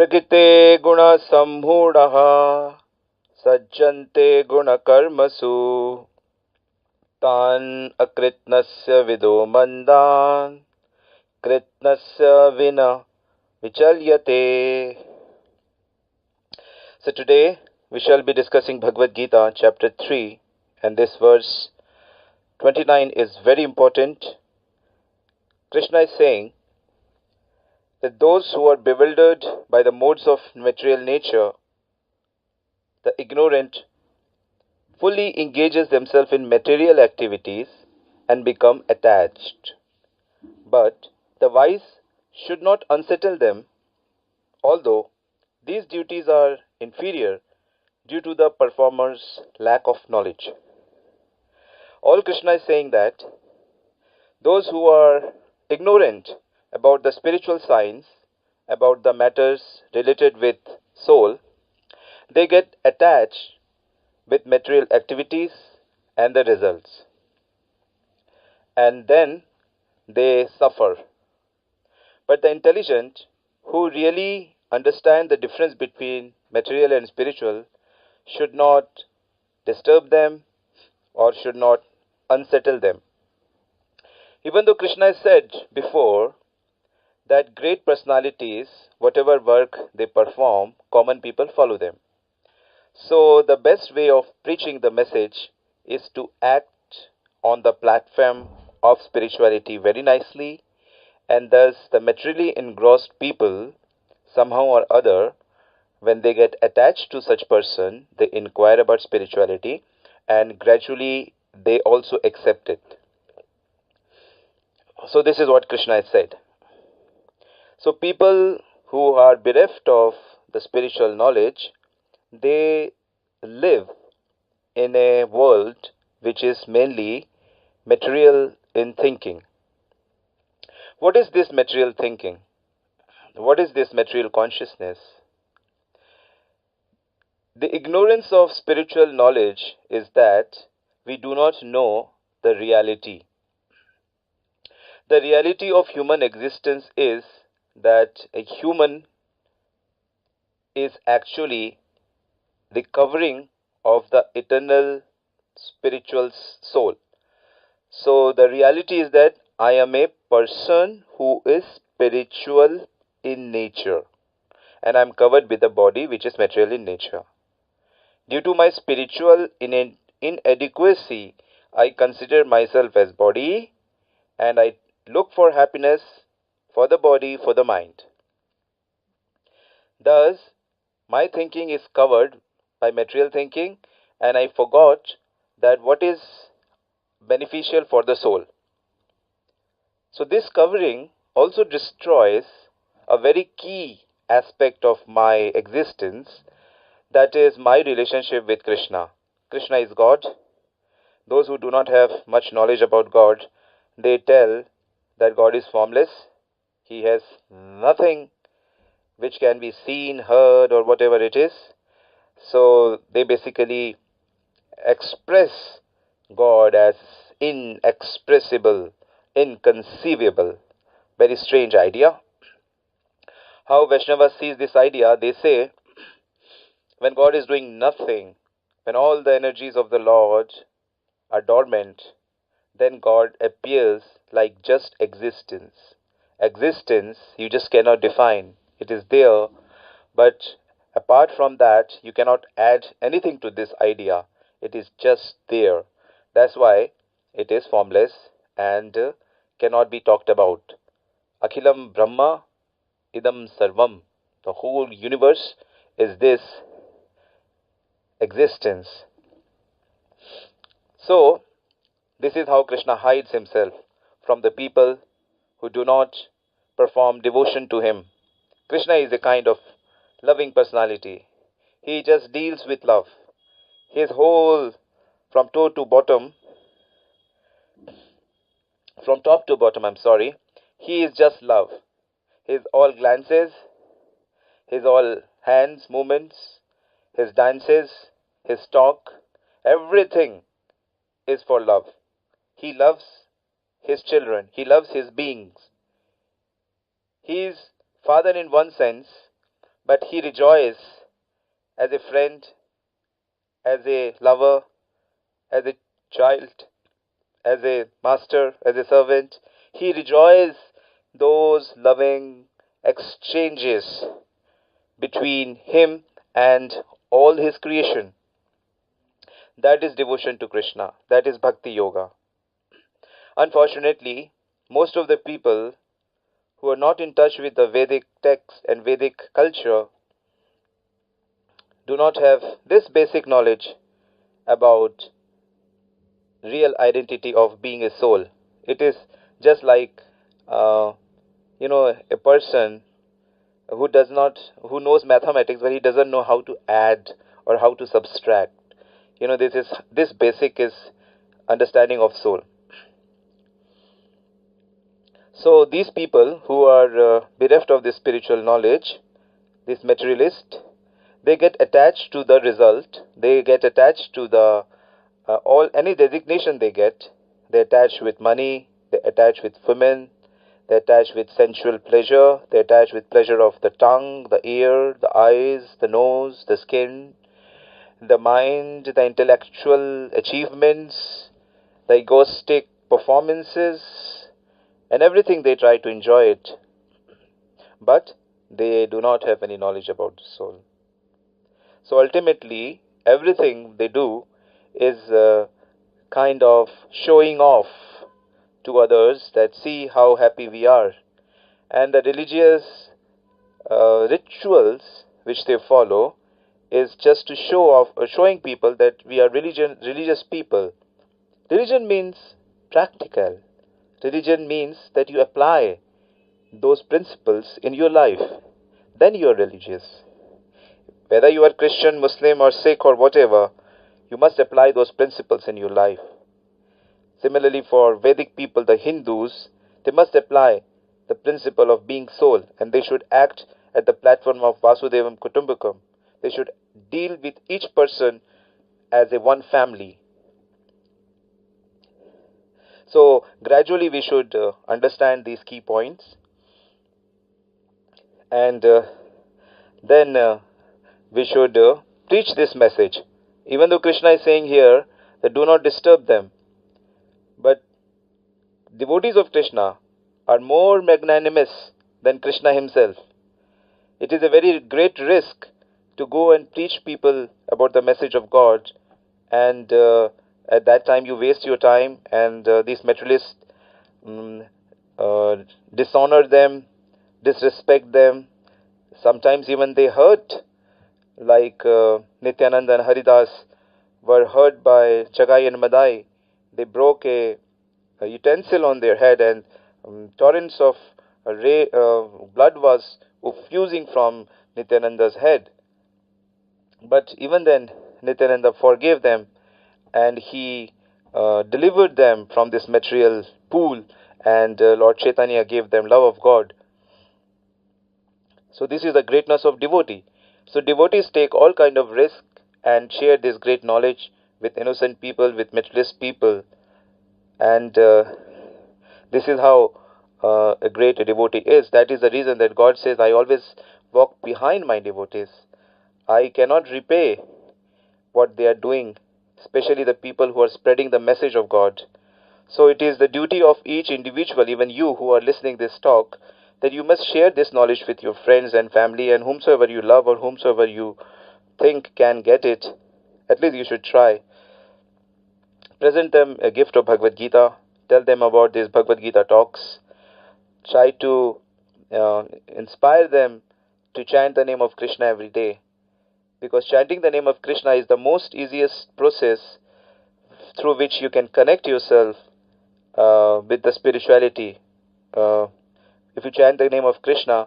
प्रकृते गुणसम्मूढः सज्जन्ते गुणकर्मसु तान् अकृत्स्नस्य विदो मन्दान् कृत्स्नस्य win vichalyate. So today we shall be discussing Bhagavad Gita chapter 3, and this verse 29 is very important. Krishna is saying that those who are bewildered by the modes of material nature, the ignorant, fully engages themselves in material activities and become attached. But the wise should not unsettle them, although these duties are inferior due to the performer's lack of knowledge. All Krishna is saying that those who are ignorant about the spiritual science, about the matters related with soul, they get attached with material activities and the results. And then they suffer. But the intelligent, who really understand the difference between material and spiritual, should not disturb them or should not unsettle them. Even though Krishna has said before that great personalities, whatever work they perform, common people follow them. So the best way of preaching the message is to act on the platform of spirituality very nicely, and thus the materially engrossed people, somehow or other, when they get attached to such person, they inquire about spirituality and gradually they also accept it. So this is what Krishna has said. So people who are bereft of the spiritual knowledge, they live in a world which is mainly material in thinking. What is this material thinking? What is this material consciousness? The ignorance of spiritual knowledge is that we do not know the reality. The reality of human existence is that a human is actually the covering of the eternal spiritual soul. So the reality is that I am a person who is spiritual in nature, and I am covered with a body which is material in nature. Due to my spiritual inadequacy, I consider myself as body, and I look for happiness for the body, for the mind. Thus, my thinking is covered by material thinking, and I forgot that what is beneficial for the soul. So this covering also destroys a very key aspect of my existence, that is my relationship with Krishna. Krishna is God. Those who do not have much knowledge about God, they tell that God is formless. He has nothing which can be seen, heard, or whatever it is. So they basically express God as inexpressible, inconceivable. Very strange idea. How Vaishnavas sees this idea, they say, when God is doing nothing, when all the energies of the Lord are dormant, then God appears like just existence. Existence you just cannot define. It is there, but apart from that, you cannot add anything to this idea. It is just there. That's why it is formless and cannot be talked about. Akhilam Brahma Idam Sarvam. The whole universe is this existence. So, this is how Krishna hides himself from the people who do not perform devotion to him. Krishna is a kind of loving personality. He just deals with love. His whole, from toe to bottom, from top to bottom, he is just love. His all glances, his all hands movements, his dances, his talk, everything is for love. He loves his children. He loves his beings. He is Father in one sense, but he rejoices as a friend, as a lover, as a child, as a master, as a servant. He rejoices those loving exchanges between him and all his creation. That is devotion to Krishna. That is Bhakti Yoga. Unfortunately, most of the people who are not in touch with the Vedic text and Vedic culture do not have this basic knowledge about real identity of being a soul. It is just like, uh, a person who knows mathematics, but he doesn't know how to add or how to subtract. This basic is understanding of soul. So these people who are bereft of this spiritual knowledge, this materialist, they get attached to the result. They get attached to the all any designation they get. They attach with money. They attach with women. They attach with sensual pleasure. They attach with pleasure of the tongue, the ear, the eyes, the nose, the skin, the mind, the intellectual achievements, the egoistic performances, and everything. They try to enjoy it, but they do not have any knowledge about the soul. So ultimately, everything they do is kind of showing off to others, that see how happy we are. And the religious rituals which they follow is just to show off, showing people that we are religious people. Religion means practical. Religion means that you apply those principles in your life. Then you are religious. Whether you are Christian, Muslim, or Sikh, or whatever, you must apply those principles in your life. Similarly, for Vedic people, the Hindus, they must apply the principle of being soul, and they should act at the platform of Vasudevam Kutumbakam. They should deal with each person as a one family. So gradually we should understand these key points, and then we should preach this message. Even though Krishna is saying here that do not disturb them, but devotees of Krishna are more magnanimous than Krishna himself. It is a very great risk to go and preach people about the message of God, and at that time you waste your time, and these materialists um, uh, dishonor them, disrespect them. Sometimes even they hurt, like Nityananda and Haridas were hurt by Chagai and Madai. They broke a utensil on their head, and torrents of blood was effusing from Nityananda's head. But even then, Nityananda forgave them, and he delivered them from this material pool, and Lord Chaitanya gave them love of God. So this is the greatness of devotee. So devotees take all kind of risk and share this great knowledge with innocent people, with materialist people, and this is how a great devotee is. That is the reason that God says, I always walk behind my devotees. I cannot repay what they are doing, especially the people who are spreading the message of God. So it is the duty of each individual, even you who are listening this talk, that you must share this knowledge with your friends and family and whomsoever you love or whomsoever you think can get it. At least you should try. Present them a gift of Bhagavad Gita. Tell them about these Bhagavad Gita talks. Try to inspire them to chant the name of Krishna every day. Because chanting the name of Krishna is the most easiest process through which you can connect yourself with the spirituality. If you chant the name of Krishna,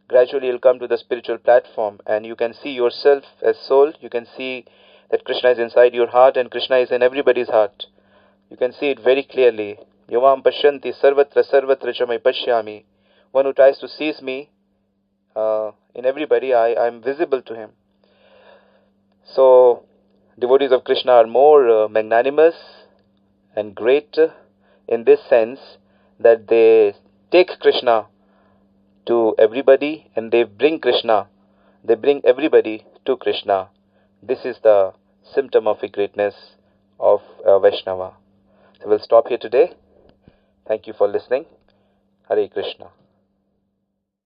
gradually you'll come to the spiritual platform, and you can see yourself as soul. You can see that Krishna is inside your heart, and Krishna is in everybody's heart. You can see it very clearly. Yavam pashyanti sarvatra sarvatra chamai pashyami. One who tries to seize me in everybody, I am visible to him. So, devotees of Krishna are more magnanimous and great in this sense that they take Krishna to everybody, and they bring Krishna They bring everybody to Krishna. This is the symptom of a greatness of a Vaishnava. So we'll stop here today. Thank you for listening. Hare Krishna.